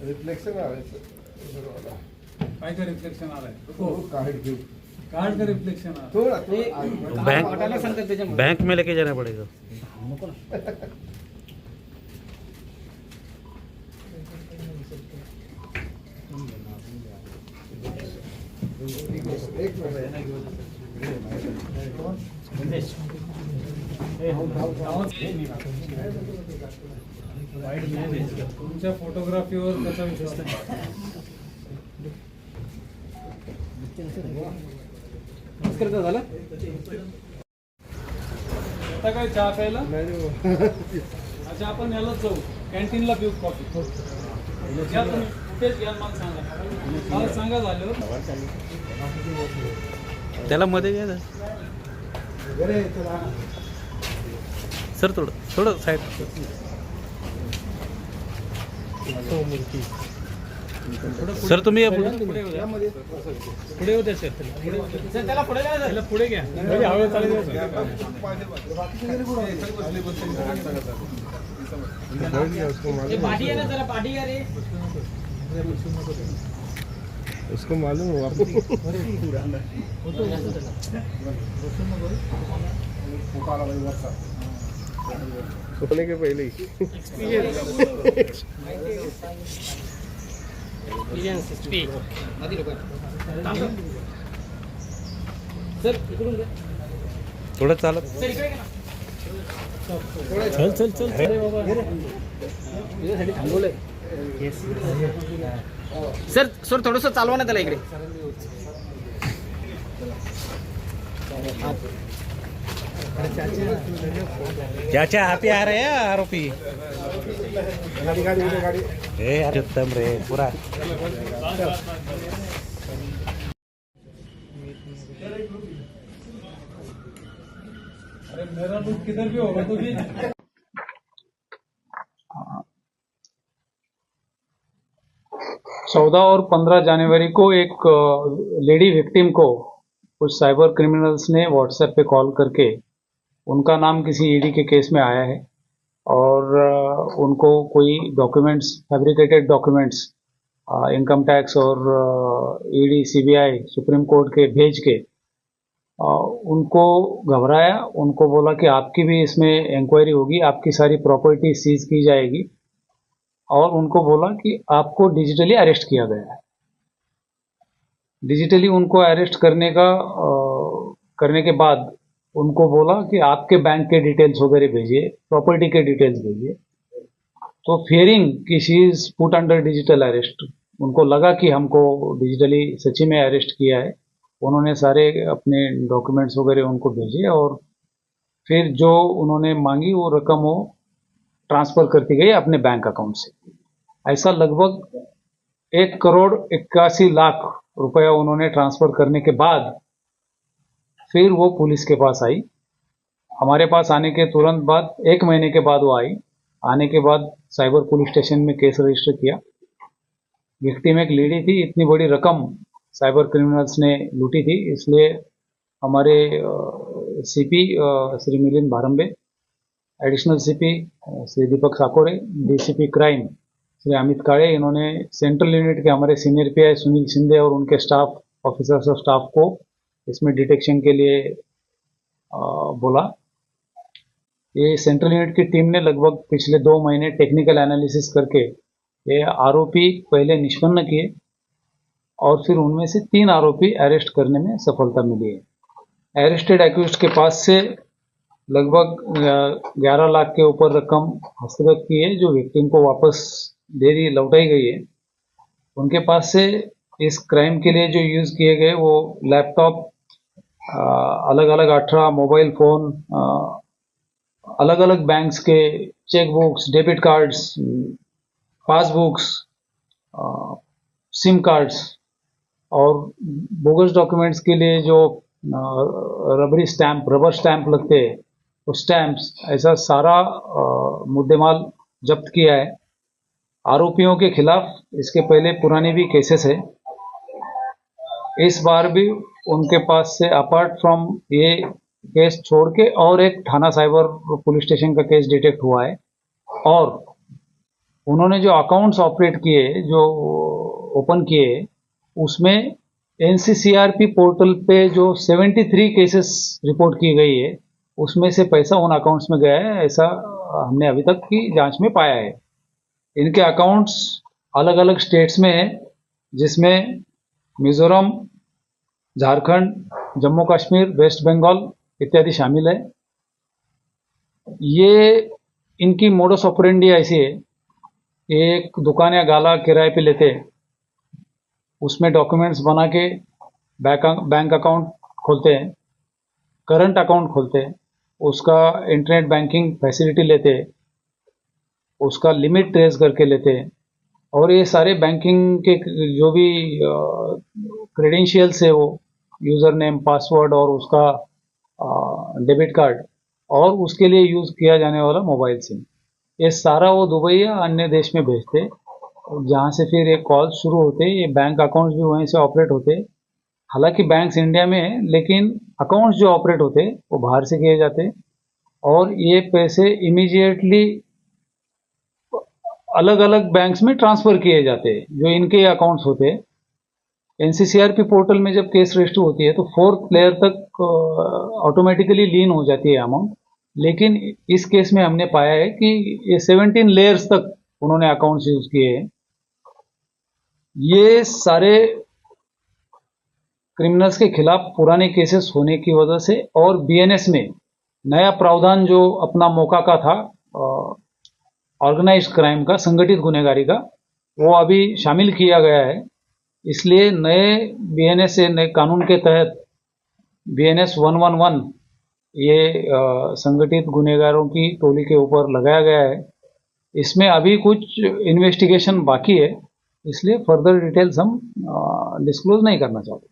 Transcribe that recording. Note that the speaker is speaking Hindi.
रिफ्लेक्शन आ रहा है काय का रिफ्लेक्शन आलाय कार्ड घेऊ कार्ड का रिफ्लेक्शन आ थोड़ा बैंक में लेके जाना पड़ेगा। एक तुमच्या फोटोग्राफीवर कसा विश्वास आहे? नमस्कार झालं आता काय चहा प्यायला? अच्छा आपण यालाच जाऊ कॅन्टीनला पिऊ कॉफी घ्या तुम्ही कुठेच घ्या मला सांगा झाल्यावर त्याला मध्ये घ्या सर थोडं साईड सर तुम्ही या पुढे पुढे होते सर त्याला पुढे काय त्याला पुढे घ्या हळू चालेल पार्टी है ना जरा पार्टी है रे उसको मालूम हो आपको सोने के पहले ही सर इकडून घे. थोडं चालत सर इकडे घे ना. चल अरे बाबा यासाठी थांबवलंय सर सर थोडस चालवा ना त्याला इकडे चाचा आप ही आ रहे हैं आरोपी गाड़ी गाड़ी गाड़ी ए उत्तम रे पूरा अरे मेरा लुक किधर भी होगा तो भी 14 और 15 जनवरी को एक लेडी विक्टिम को कुछ साइबर क्रिमिनल्स ने व्हाट्सएप पे कॉल करके उनका नाम किसी ईडी के केस में आया है और उनको कोई documents fabricated documents income tax और ईडी सीबीआई सुप्रीम कोर्ट के भेज के उनको घबराया, उनको बोला कि आपकी भी इसमें इंक्वायरी होगी, आपकी सारी प्रॉपर्टी सीज की जाएगी और उनको बोला कि आपको डिजिटली अरेस्ट किया गया है। डिजिटली उनको अरेस्ट करने के बाद उनको बोला कि आपके बैंक के डिटेल्स वगैरह भेजिए, प्रॉपर्टी के डिटेल्स भेजिए। तो फियरिंग कि she is put under digital arrest, उनको लगा कि हमको डिजिटली सच्ची में अरेस्ट किया है। उन्होंने सारे अपने डॉक्यूमेंट्स वगैरह उनको भेजे और फिर जो उन्होंने मांगी वो रकम वो ट्रांसफर करती गई अपने बैंक अकाउंट से। ऐसा लगभग 1,81,00,000 रुपया उन्होंने ट्रांसफर करने के बाद फिर वो पुलिस के पास आई। हमारे पास आने के तुरंत बाद 1 महीने के बाद वो आई। आने के बाद साइबर पुलिस स्टेशन में केस रजिस्टर किया। विक्टिम एक लेडी थी, इतनी बड़ी रकम साइबर क्रिमिनल्स ने लूटी थी, इसलिए हमारे CP Shri Milind Bharambe, additional CP Shri Deepak Sakore, DCP crime Shri Amit Kale, इन्होंने सेंट्रल यूनिट के हमारे सीनियर पीआई सुनील शिंदे और उनके स्टाफ ऑफिसर्स और स्टाफ को इसमें डिटेक्शन के लिए बोला। ये सेंट्रल यूनिट की टीम ने लगभग पिछले 2 महीने टेक्निकल एनालिसिस करके ये आरोपी पहले निष्पन्न किए और फिर उनमें से 3 आरोपी अरेस्ट करने में सफलता मिली है। अरेस्टेड एक्यूज्ड के पास से लगभग 11 लाख के ऊपर रकम हस्तगत की है, जो विक्टिम को वापस दे दी, लौटाई गई है। उनके पास से इस क्राइम के लिए जो यूज किए गए वो लैपटॉप, अलग अलग 18 मोबाइल फोन, अलग अलग बैंक्स के cheque books, debit cards, passbooks, sim cards और बोगस डॉक्यूमेंट्स के लिए जो रबर स्टैंप लगते हैं, वो स्टैंप्स, ऐसा सारा मुद्देमाल जब्त किया है। आरोपियों के खिलाफ इसके पहले पुराने भी केसेस है। इस बार भी उनके पास से अपार्ट फ्रॉम ये केस छोड़ के और एक थाना साइबर पुलिस स्टेशन का केस डिटेक्ट हुआ है और उन्होंने जो अकाउंट्स ऑपरेट किए, जो ओपन किए, उसमें एनसीसीआरपी पोर्टल पे जो 73 केसेस रिपोर्ट की गई है, उसमें से पैसा उन अकाउंट्स में गया है, ऐसा हमने अभी तक की जांच में पाया है। इनके अकाउंट्स अलग अलग स्टेट्स में हैं, जिसमें मिजोरम, झारखंड, जम्मू कश्मीर, वेस्ट बंगाल इत्यादि शामिल है। ये इनकी मोडस ऑपरेंडी ऐसी है, एक दुकान या गाला किराए पे लेते हैं, उसमें डॉक्यूमेंट्स बना के बैंक अकाउंट खोलते हैं, करंट अकाउंट खोलते हैं, उसका इंटरनेट बैंकिंग फैसिलिटी लेते हैं, उसका लिमिट ट्रेस करके लेते हैं, और ये सारे बैंकिंग के जो भी क्रेडेंशियल्स है, वो यूज़र नेम, पासवर्ड और उसका डेबिट कार्ड और उसके लिए यूज़ किया जाने वाला मोबाइल सिम, ये सारा वो दुबई या अन्य देश में भेजते, जहाँ से फिर ये कॉल शुरू होते। ये बैंक अकाउंट्स भी वहीं से ऑपरेट होते। हालांकि बैंक्स इंडिया में है, लेकिन अकाउंट्स जो ऑपरेट होते वो बाहर से किए जाते, और ये पैसे इमीडिएटली अलग अलग बैंक्स में ट्रांसफर किए जाते हैं जो इनके अकाउंट्स होते हैं। एनसीसीआरपी पोर्टल में जब केस रजिस्टर होती है तो 4th लेयर तक ऑटोमेटिकली लीन हो जाती है अमाउंट, लेकिन इस केस में हमने पाया है कि ये 17 लेयर्स तक उन्होंने अकाउंट्स यूज किए हैं। ये सारे क्रिमिनल्स के खिलाफ पुराने केसेस होने की वजह से और बीएनएस में नया प्रावधान जो अपना मौका का था, ऑर्गेनाइज्ड क्राइम का, संगठित गुनहगारी का, वो अभी शामिल किया गया है। इसलिए नए बीएनएस से, नए कानून के तहत बीएनएस 111 ये संगठित गुनहगारों की टोली के ऊपर लगाया गया है। इसमें अभी कुछ इन्वेस्टिगेशन बाकी है, इसलिए फर्दर डिटेल्स हम डिस्क्लोज नहीं करना चाहते।